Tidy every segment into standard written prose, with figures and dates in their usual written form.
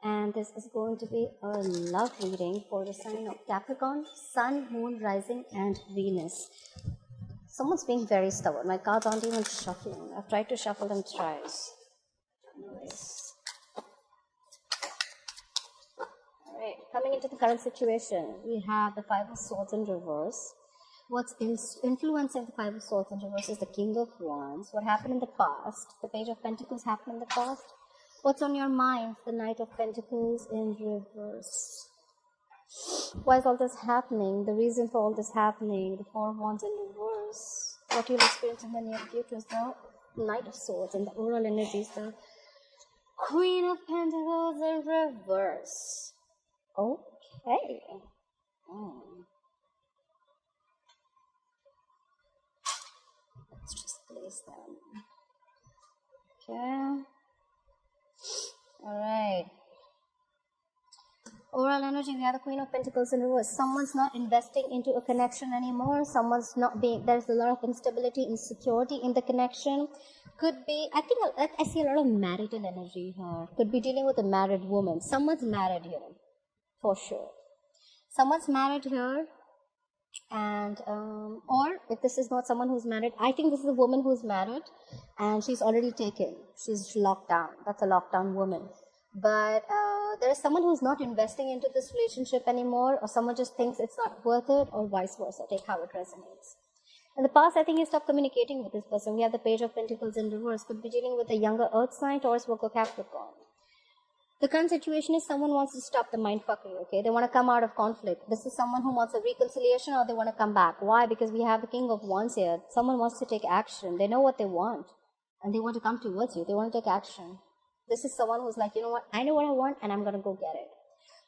And this is going to be a love reading for the sign of Capricorn, Sun, Moon, Rising, and Venus. Someone's being very stubborn. My cards aren't even shuffling. I've tried to shuffle them twice. Anyways. Alright, coming into the current situation, we have the Five of Swords in reverse. What's influencing the Five of Swords in reverse is the King of Wands. What happened in the past? The Page of Pentacles happened in the past. What's on your mind? The Knight of Pentacles in reverse. Why is all this happening? The reason for all this happening, the Four of Wands in reverse. What you'll experience in the near future is the Knight of Swords, and the overall energy is the Queen of Pentacles in reverse. Okay. Let's just place them. Okay. Alright. Overall energy, we have the Queen of Pentacles in reverse. Someone's not investing into a connection anymore. Someone's not being, there's a lot of instability, insecurity in the connection. Could be, I see a lot of marital energy here. Could be dealing with a married woman. Someone's married here, for sure. Someone's married here. And or if this is not someone who's married, I think this is a woman who's married and she's already taken, she's locked down. That's a lockdown woman. But there is someone who's not investing into this relationship anymore, or someone just thinks it's not worth it, or vice versa. Take how it resonates. In the past, I think you stopped communicating with this person. We have the Page of Pentacles in reverse. Could be dealing with a younger earth sign, Taurus, Virgo, Capricorn. The current situation is someone wants to stop the mindfuckery, okay? They want to come out of conflict. This is someone who wants a reconciliation, or they want to come back. Why? Because we have the King of Wands here. Someone wants to take action. They know what they want, and they want to come towards you. They want to take action. This is someone who's like, you know what? I know what I want, and I'm going to go get it.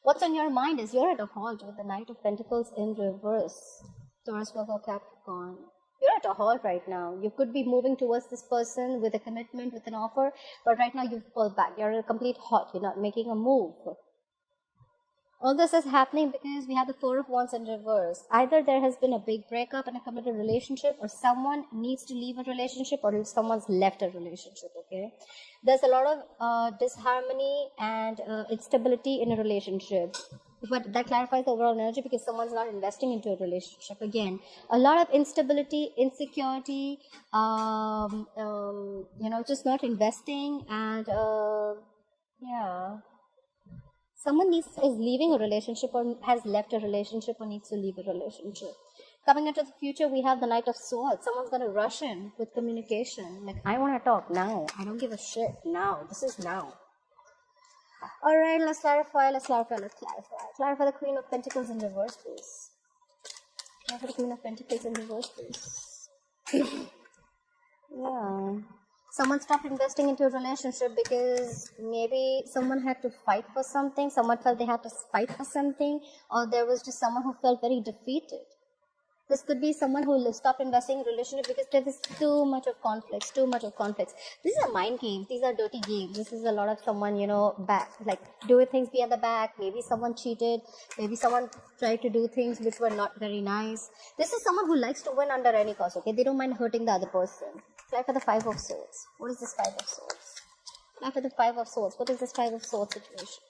What's on your mind is you're at a halt with the Knight of Pentacles in reverse. Taurus, Virgo, Capricorn. You're at a halt right now. You could be moving towards this person with a commitment, with an offer, but right now you've pulled back. You're at a complete halt. You're not making a move. All this is happening because we have the Four of Wands in reverse. Either there has been a big breakup in a committed relationship, or someone needs to leave a relationship, or someone's left a relationship, okay? There's a lot of disharmony and instability in a relationship. But that clarifies the overall energy because someone's not investing into a relationship. Again, a lot of instability, insecurity, just not investing, and yeah. Someone is leaving a relationship, or has left a relationship, or needs to leave a relationship. Coming into the future, we have the Knight of Swords. Someone's going to rush in with communication. Like, I want to talk now. I don't give a shit now. This is now. Alright, let's clarify. Clarify the Queen of Pentacles in reverse, please. Clarify the Queen of Pentacles in reverse, please. Yeah. Someone stopped investing into a relationship because maybe someone had to fight for something. Someone felt they had to fight for something. Or there was just someone who felt very defeated. This could be someone who stopped investing in a relationship because there is too much of conflicts. These are mind games. These are dirty games. This is a lot of someone, doing things behind the back. Maybe someone cheated. Maybe someone tried to do things which were not very nice. This is someone who likes to win under any cost, okay? They don't mind hurting the other person. Try for the Five of Swords. What is this Five of Swords? Try for the Five of Swords. What is this Five of Swords situation?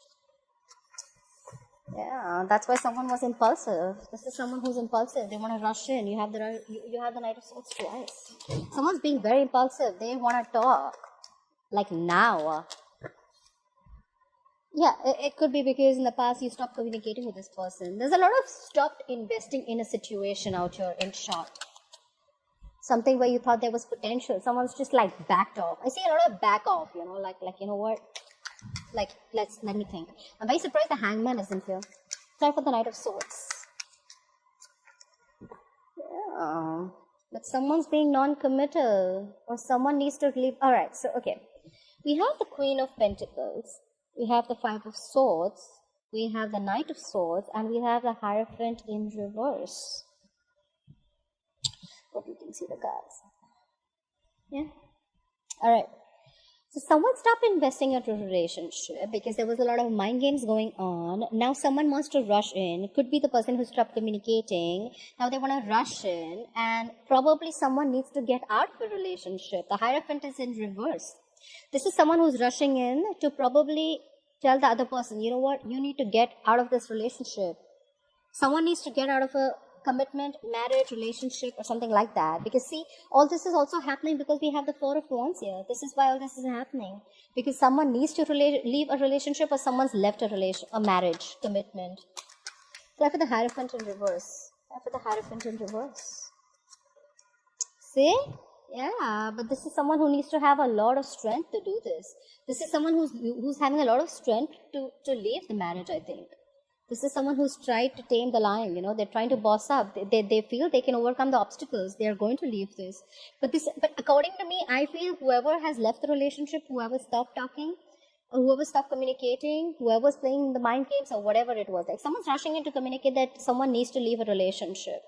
Yeah, that's why someone was impulsive. This is someone who's impulsive. They want to rush in. You have the Knight of Swords twice. Someone's being very impulsive. They want to talk. Like now. Yeah, it could be because in the past you stopped communicating with this person. There's a lot of stopped investing in a situation out here, in short. Something where you thought there was potential. Someone's just like backed off. I see a lot of back off, you know what? Let me think. I'm very surprised the Hangman isn't here. Try for the Knight of Swords. Yeah. But someone's being non-committal. Or someone needs to leave. Alright, so okay. We have the Queen of Pentacles. We have the Five of Swords. We have the Knight of Swords. And we have the Hierophant in reverse. Hope you can see the cards. Yeah? Alright. So someone stopped investing into a relationship because there was a lot of mind games going on. Now someone wants to rush in. It could be the person who stopped communicating. Now they want to rush in, and probably someone needs to get out of a relationship. The Hierophant is in reverse. This is someone who's rushing in to probably Tell the other person, you know what, you need to get out of this relationship. Someone needs to get out of a commitment, marriage, relationship, or something like that. Because see, all this is also happening because we have the Four of Wands here. This is why all this is happening. Because someone needs to leave a relationship, or someone's left a marriage, commitment. Try for the Hierophant in reverse. Try for the Hierophant in reverse. See? Yeah, but this is someone who needs to have a lot of strength to do this. This is someone who's having a lot of strength to leave the marriage, I think. This is someone who's tried to tame the lion, they're trying to boss up. They feel they can overcome the obstacles. They are going to leave this. But according to me, I feel whoever has left the relationship, whoever stopped talking, or whoever stopped communicating, whoever's playing the mind games or whatever it was, like someone's rushing in to communicate that someone needs to leave a relationship.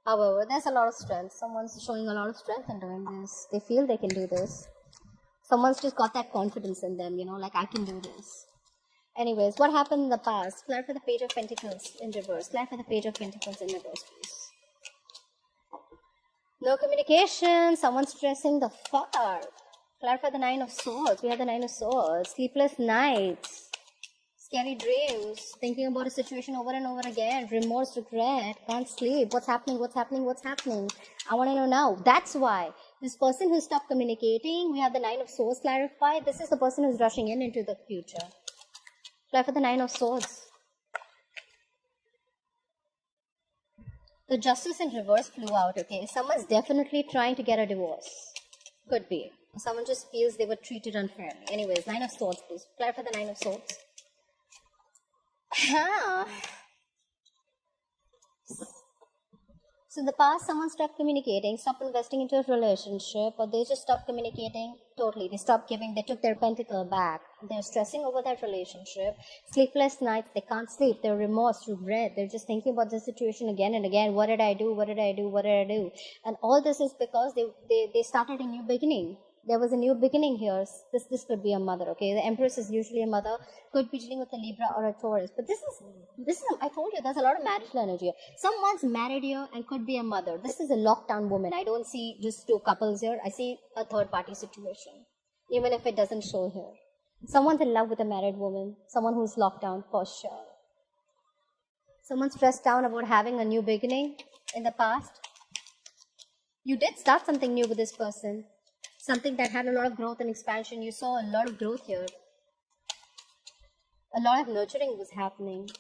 However, there's a lot of strength. Someone's showing a lot of strength in doing this. They feel they can do this. Someone's just got that confidence in them, like I can do this. Anyways, what happened in the past? Clear for the Page of Pentacles in reverse. Clear for the Page of Pentacles in reverse, please. No communication. Someone's stressing the fuck out. Clear for the Nine of Swords. We have the Nine of Swords. Sleepless nights. Scary dreams. Thinking about a situation over and over again. Remorse, regret. Can't sleep. What's happening? What's happening? What's happening? I want to know now. That's why. This person who stopped communicating, we have the Nine of Swords clarified. This is the person who's rushing into the future. Try for the Nine of Swords. The Justice in reverse flew out, okay? Someone's definitely trying to get a divorce. Could be. Someone just feels they were treated unfairly. Anyways, Nine of Swords, please. Try for the Nine of Swords. So in the past, someone stopped communicating, stopped investing into a relationship, or they just stopped communicating totally. They stopped giving, they took their pentacle back. They're stressing over that relationship. Sleepless nights, they can't sleep. They're remorse, regret. They're just thinking about the situation again and again. What did I do? What did I do? What did I do? And all this is because they started a new beginning. There was a new beginning here. This could be a mother, okay? The Empress is usually a mother. Could be dealing with a Libra or a Taurus. But this is I told you, there's a lot of marital energy. Someone's married here and could be a mother. This is a lockdown woman. I don't see just two couples here. I see a third party situation. Even if it doesn't show here. Someone's in love with a married woman. Someone who's locked down for sure. Someone's stressed down about having a new beginning in the past. You did start something new with this person. Something that had a lot of growth and expansion. You saw a lot of growth here. A lot of nurturing was happening.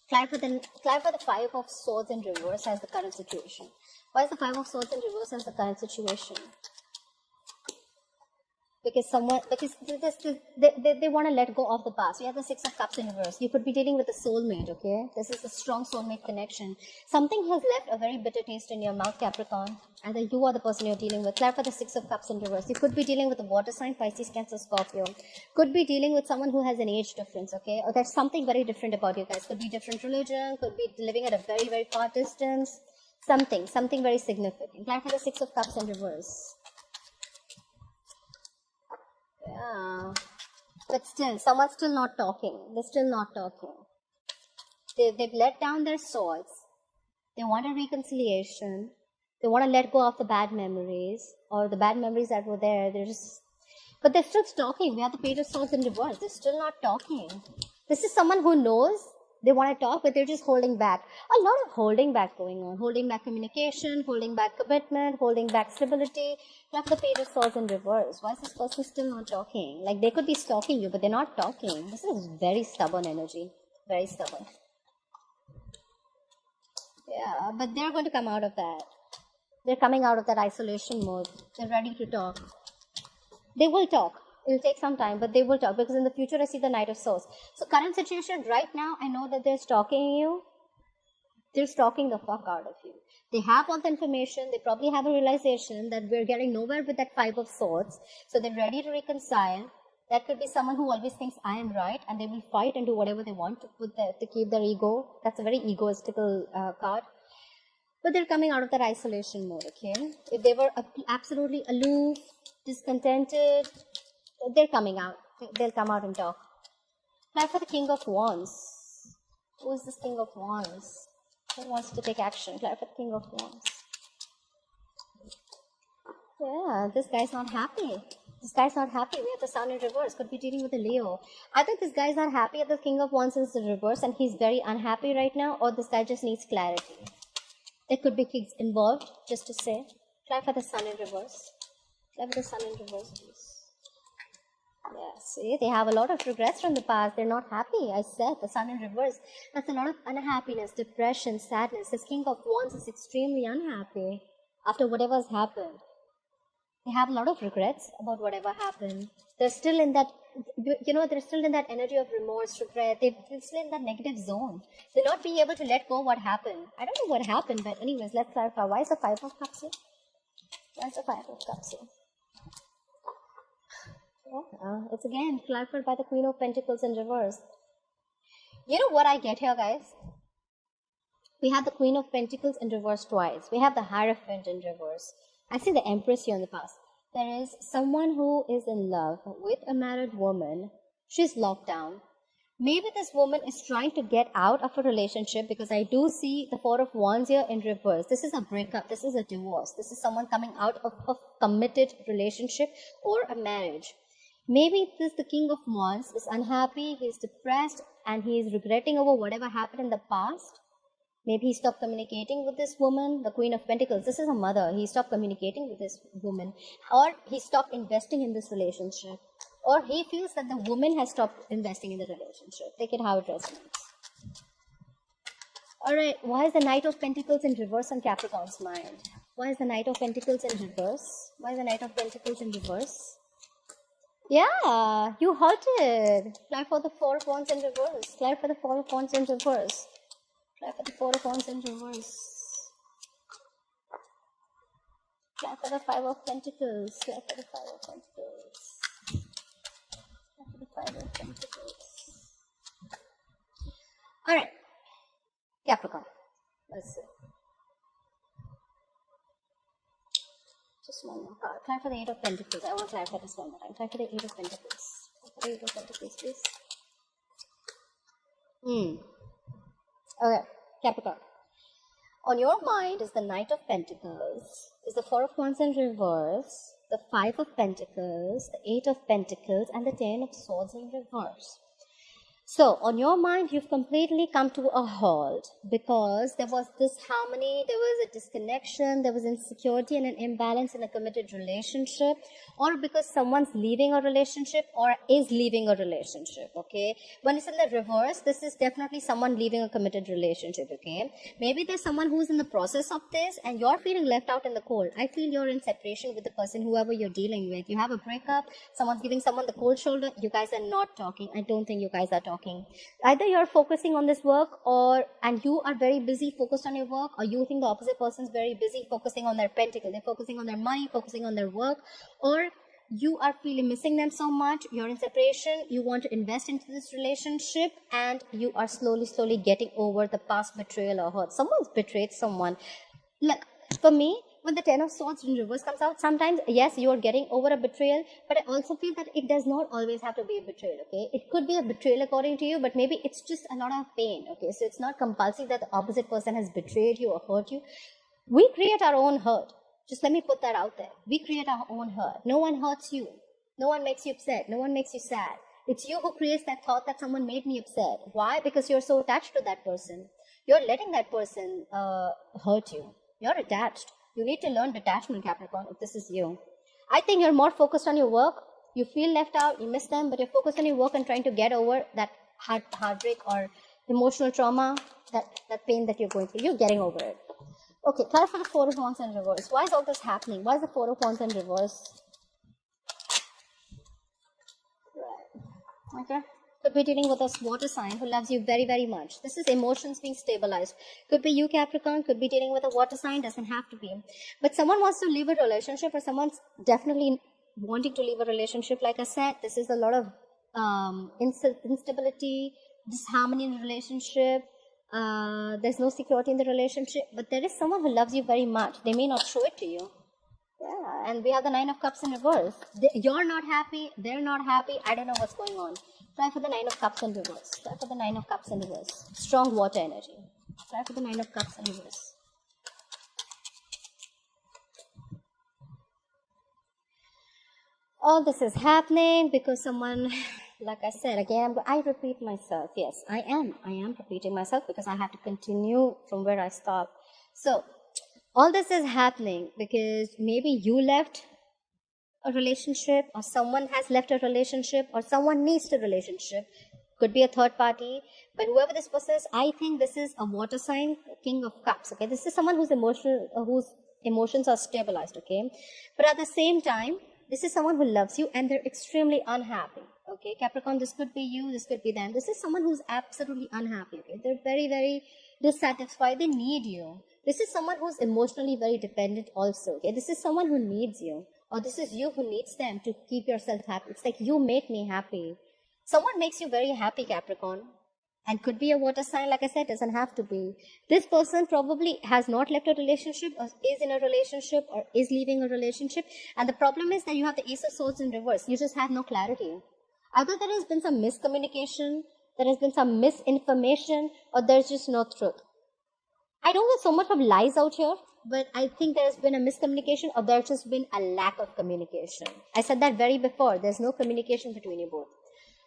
Fly for the Five of Swords in reverse as the current situation. Why is the Five of Swords in reverse as the current situation? Because they want to let go of the past. We have the Six of Cups in reverse. You could be dealing with a soulmate, okay? This is a strong soulmate connection. Something has left a very bitter taste in your mouth, Capricorn. Either you or the person you're dealing with. Clarify the Six of Cups in reverse. You could be dealing with a water sign, Pisces, Cancer, Scorpio. Could be dealing with someone who has an age difference, okay? Or there's something very different about you guys. Could be different religion. Could be living at a very, very far distance. Something very significant. Clarify the Six of Cups in reverse. Yeah. But still, someone's still not talking. They're still not talking. They've let down their swords. They want a reconciliation. They want to let go of the bad memories. Or the bad memories that were there. But they're still talking. We have the Page of Swords in reverse. They're still not talking. This is someone who knows they want to talk, but they're just holding back. A lot of holding back going on. Holding back communication, holding back commitment, holding back stability. You have the Page of Swords in reverse. Why is this person still not talking? Like, they could be stalking you, but they're not talking. This is very stubborn energy. Very stubborn. Yeah, but they're going to come out of that. They're coming out of that isolation mode. They're ready to talk. They will talk. It'll take some time, but they will talk, because in the future I see the Knight of Swords. So current situation right now, I know that they're stalking you. They're stalking the fuck out of you. They have all the information. They probably have a realization that we're getting nowhere with that Five of Swords. So they're ready to reconcile. That could be someone who always thinks I am right, and they will fight and do whatever they want to keep their ego. That's a very egoistical card. But they're coming out of that isolation mode, okay? If they were absolutely aloof, discontented, they're coming out. They'll come out and talk. Now for the King of Wands. Who is this King of Wands? Who wants to take action? Now for the King of Wands. Yeah, this guy's not happy. This guy's not happy. We have the sun in reverse. Could be dealing with a Leo. Either this guy's not happy at the King of Wands is in reverse and he's very unhappy right now, or this guy just needs clarity. There could be kids involved, just to say. Try for the sun in reverse. Try for the sun in reverse, please. Yeah, see, they have a lot of regrets from the past. They're not happy. I said the sun in reverse. That's a lot of unhappiness, depression, sadness. This King of Wands is extremely unhappy after whatever has happened. They have a lot of regrets about whatever happened. They're still in that, they're still in that energy of remorse, regret. They're still in that negative zone. They're not being able to let go of what happened. I don't know what happened, but anyways, let's clarify. Why is the Five of Cups here? Why is the Five of Cups here? It's again clarified by the Queen of Pentacles in reverse. You know what I get here, guys? We have the Queen of Pentacles in reverse twice. We have the Hierophant in reverse. I see the Empress here in the past. There is someone who is in love with a married woman. She's locked down. Maybe this woman is trying to get out of a relationship, because I do see the Four of Wands here in reverse. This is a breakup. This is a divorce. This is someone coming out of a committed relationship or a marriage. Maybe the King of Wands is unhappy, he's depressed, and he is regretting over whatever happened in the past. Maybe he stopped communicating with this woman, the Queen of Pentacles. This is a mother. He stopped communicating with this woman. Or he stopped investing in this relationship. Or he feels that the woman has stopped investing in the relationship. Take it how it resonates. Alright, why is the Knight of Pentacles in reverse on Capricorn's mind? Why is the Knight of Pentacles in reverse? Why is the Knight of Pentacles in reverse? Yeah, you halted. Fly for the Four of Wands in reverse. Fly for the Four of Wands in reverse. Fly for the Four of Wands in reverse. Fly for the Five of Pentacles. Fly for the Five of Pentacles. Fly for the Five of Pentacles. Alright. Capricorn. Let's see. Just one more card. Try for the Eight of Pentacles. I want to clarify this one more time. Try for the Eight of Pentacles. Try for the Eight of Pentacles, please. Okay, Capricorn. On your mind is the Knight of Pentacles, is the Four of Wands in reverse, the Five of Pentacles, the Eight of Pentacles, and the Ten of Swords in reverse. So, on your mind, you've completely come to a halt because there was disharmony, there was a disconnection, there was insecurity and an imbalance in a committed relationship, or because someone's leaving a relationship or is leaving a relationship, okay? When it's in the reverse, this is definitely someone leaving a committed relationship, okay? Maybe there's someone who's in the process of this and you're feeling left out in the cold. I feel you're in separation with the person, whoever you're dealing with. You have a breakup, someone's giving someone the cold shoulder, you guys are not talking. I don't think you guys are talking. Either you're focusing on this work and you are very busy focused on your work, or you think the opposite person is very busy focusing on their pentacle. They're focusing on their money, focusing on their work, or you are feeling missing them so much. You're in separation. You want to invest into this relationship and you are slowly getting over the past betrayal or hurt. Someone's betrayed someone. Like for me, when the Ten of Swords in reverse comes out, sometimes, yes, you are getting over a betrayal, but I also feel that it does not always have to be a betrayal, okay? It could be a betrayal according to you, but maybe it's just a lot of pain, okay? So it's not compulsory that the opposite person has betrayed you or hurt you. We create our own hurt. Just let me put that out there. We create our own hurt. No one hurts you. No one makes you upset. No one makes you sad. It's you who creates that thought that someone made me upset. Why? Because you're so attached to that person. You're letting that person hurt you. You're attached. You need to learn detachment, Capricorn, if this is you. I think you're more focused on your work. You feel left out, you miss them, but you're focused on your work and trying to get over that heartbreak or emotional trauma, that pain that you're going through. You're getting over it. Okay, clarify the Four of Wands in reverse. Why is all this happening? Why is the Four of Wands in reverse? Right. Okay. Could be dealing with a water sign who loves you very much. This is emotions being stabilized. Could be you, Capricorn. Could be dealing with a water sign. Doesn't have to be. But someone wants to leave a relationship, or someone's definitely wanting to leave a relationship. Like I said, this is a lot of instability, disharmony in the relationship. There's no security in the relationship. But there is someone who loves you very much. They may not show it to you. Yeah, and we have the Nine of Cups in reverse. You're not happy. They're not happy. I don't know what's going on. Try for the Nine of Cups in reverse. Try for the Nine of Cups in reverse. Strong water energy. Try for the Nine of Cups in reverse. All this is happening because someone, like I said, again, I repeat myself. Yes, I am repeating myself because I have to continue from where I stopped. So, all this is happening because maybe you left a relationship, or someone has left a relationship, or someone needs a relationship. Could be a third party, but whoever this person is, I think this is a water sign, King of Cups. Okay, this is someone whose emotions are stabilized. Okay, but at the same time, this is someone who loves you and they're extremely unhappy. Okay, Capricorn, this could be you, this could be them. This is someone who's absolutely unhappy. Okay, they're very, very dissatisfied. They need you. This is someone who's emotionally very dependent also. Okay, this is someone who needs you, or this is you who needs them to keep yourself happy. It's like, you make me happy. Someone makes you very happy, Capricorn. And could be a water sign, like I said, doesn't have to be. This person probably has not left a relationship, or is in a relationship, or is leaving a relationship. And the problem is that you have the Ace of Swords in reverse. You just have no clarity. Either there has been some miscommunication, there has been some misinformation, or there's just no truth. I don't get so much of lies out here, but I think there's been a miscommunication, or there's just been a lack of communication. I said that very before. There's no communication between you both.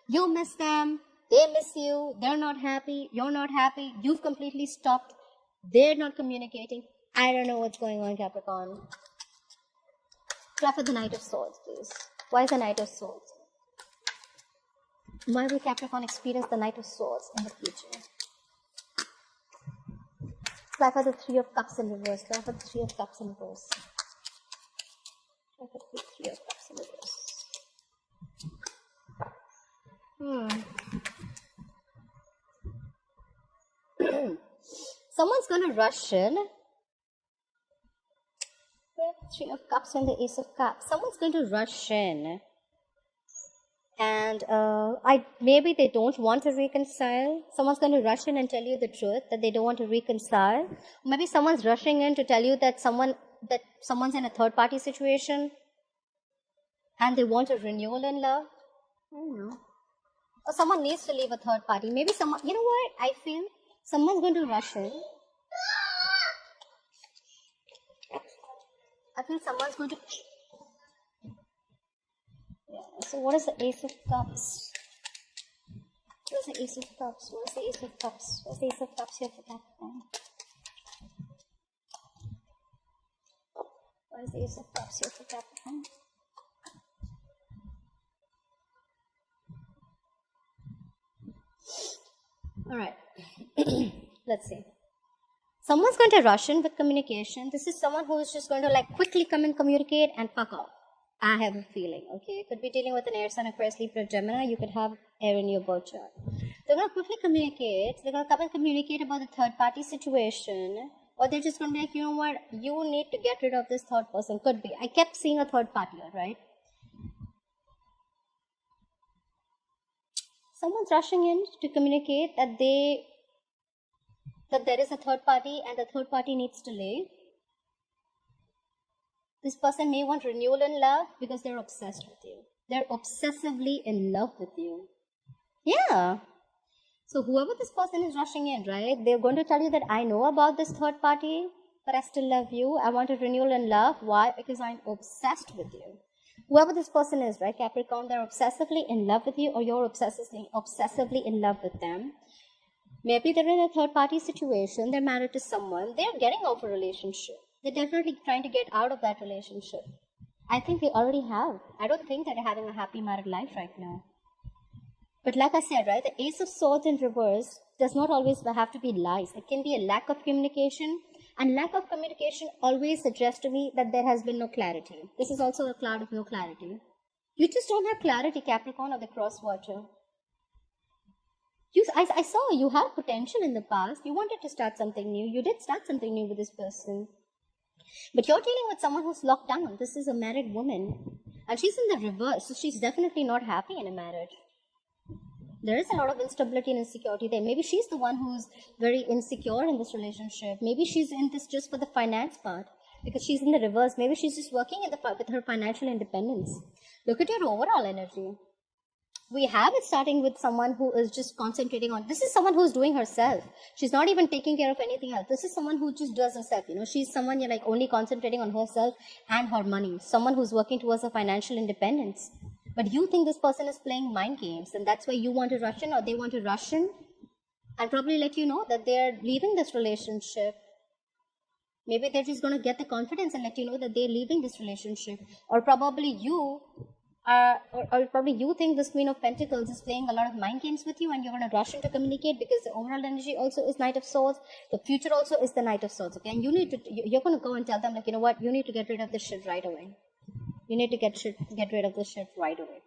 You miss them, they miss you, they're not happy, you're not happy, you've completely stopped, they're not communicating. I don't know what's going on, Capricorn. Try for the Knight of Swords, please. Why is the Knight of Swords? Why will Capricorn experience the Knight of Swords in the future? Try for the Three of Cups in reverse. Try for the Three of Cups in reverse. Try for the Three of Cups in reverse. Someone's going to rush in. Three of Cups and the Ace of Cups. Someone's going to rush in. And maybe they don't want to reconcile. Someone's going to rush in and tell you the truth, that they don't want to reconcile. Maybe someone's rushing in to tell you that someone's in a third-party situation and they want a renewal in love. I don't know. Or someone needs to leave a third party. Maybe someone, you know what? I feel someone's going to rush in. I feel someone's going to... Yeah. So what is the Ace of Cups? What is the Ace of Cups? What is the Ace of Cups? What's the Ace of Cups here for Capricorn? What is the Ace of Cups here for Capricorn? All right. Let's see. Someone's going to rush in with communication. This is someone who is just going to like quickly come and communicate and fuck off. I have a feeling, okay? Could be dealing with an Air sign, Aquarius, Libra, Gemini. You could have air in your birth chart. They're going to quickly communicate. They're going to come and communicate about the third party situation. Or they're just going to be like, you know what? You need to get rid of this third person. Could be. I kept seeing a third party, right? Someone's rushing in to communicate that there is a third party and the third party needs to leave. This person may want renewal in love because they're obsessed with you. They're obsessively in love with you. Yeah. So whoever this person is rushing in, right? They're going to tell you that I know about this third party, but I still love you. I want a renewal in love. Why? Because I'm obsessed with you. Whoever this person is, right, Capricorn, they're obsessively in love with you, or you're obsessively in love with them. Maybe they're in a third-party situation. They're married to someone. They're getting off a relationship. They're definitely trying to get out of that relationship. I think they already have. I don't think they're having a happy married life right now. But like I said, right, the Ace of Swords in reverse does not always have to be lies. It can be a lack of communication. And lack of communication always suggests to me that there has been no clarity. This is also a cloud of no clarity. You just don't have clarity, Capricorn, or the cross watcher. I saw you had potential in the past. You wanted to start something new. You did start something new with this person. But you're dealing with someone who's locked down. This is a married woman. And she's in the reverse. So she's definitely not happy in a marriage. There is a lot of instability and insecurity there. Maybe she's the one who's very insecure in this relationship. Maybe she's in this just for the finance part. Because she's in the reverse. Maybe she's just working with her financial independence. Look at your overall energy. We have it starting with someone who is just concentrating on, this is someone who's doing herself. She's not even taking care of anything else. This is someone who just does herself. She's someone you're like only concentrating on herself and her money. Someone who's working towards a financial independence. But you think this person is playing mind games, and that's why you want to rush in, or they want to rush in and probably let you know that they're leaving this relationship. Maybe they're just going to get the confidence and let you know that they're leaving this relationship. Or probably you probably you think this Queen of Pentacles is playing a lot of mind games with you, and you're going to rush in to communicate, because the overall energy also is Knight of Swords. The future also is the Knight of Swords. Okay, and you're going to go and tell them, like, you know what, you need to get rid of this shit right away. You need to get rid of this shit right away.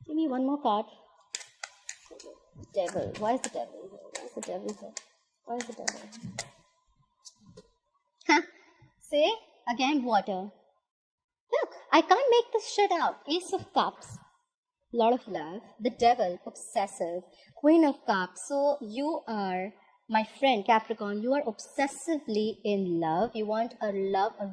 Give me one more card. Devil. Why is the devil here? Why is the devil here? Why is the devil? Huh? See? Again, water. Look, I can't make this shit out. Ace of Cups. Lot of love. The devil. Obsessive. Queen of Cups. So you are, my friend Capricorn, you are obsessively in love. You want a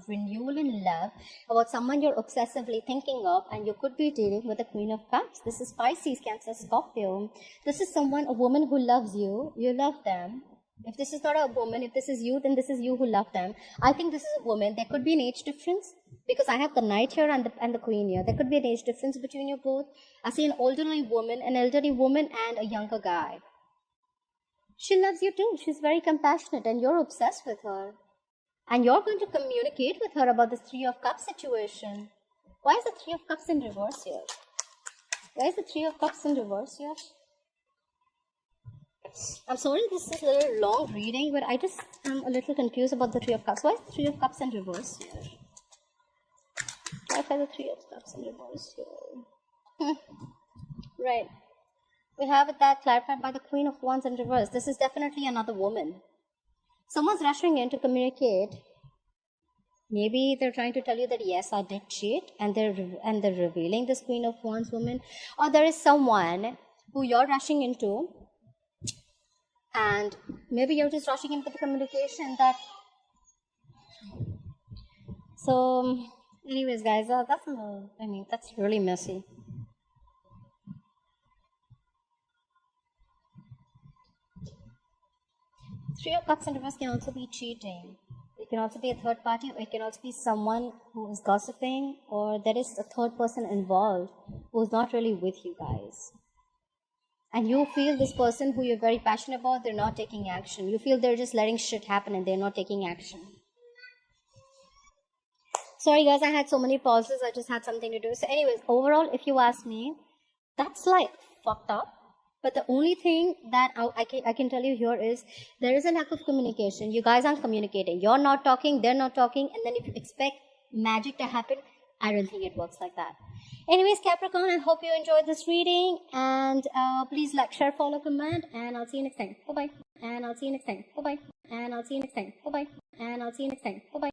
renewal in love about someone you're obsessively thinking of, and you could be dealing with the Queen of Cups. This is Pisces, Cancer, Scorpio. This is a woman who loves you. You love them. If this is not a woman, if this is you, then this is you who love them. I think this is a woman. There could be an age difference, because I have the Knight here and the Queen here. There could be an age difference between you both. I see an elderly woman and a younger guy. She loves you too. She's very compassionate, and you're obsessed with her. And you're going to communicate with her about this Three of Cups situation. Why is the Three of Cups in reverse here? Why is the Three of Cups in reverse here? I'm sorry this is a little long reading, but I just am a little confused about the Three of Cups. Why is the Three of Cups in reverse here? Why is the Three of Cups in reverse here? Right. We have that clarified by the Queen of Wands in reverse. This is definitely another woman. Someone's rushing in to communicate. Maybe they're trying to tell you that, yes, I did cheat, and they're revealing this Queen of Wands woman. Or there is someone who you're rushing into, and maybe you're just rushing into the communication that. So, anyways, guys, that's really messy. Three of Cups in reverse can also be cheating. It can also be a third party, or it can also be someone who is gossiping, or there is a third person involved who is not really with you guys. And you feel this person who you're very passionate about, they're not taking action. You feel they're just letting shit happen and they're not taking action. Sorry guys, I had so many pauses. I just had something to do. So anyways, overall, if you ask me, that's like fucked up. But the only thing that I can tell you here is there is a lack of communication. You guys aren't communicating. You're not talking, they're not talking. And then if you expect magic to happen, I don't think it works like that. Anyways, Capricorn, I hope you enjoyed this reading. And please like, share, follow, comment. And I'll see you next time. Bye-bye. And I'll see you next time. Bye-bye. And I'll see you next time. Bye-bye. And I'll see you next time. Bye-bye.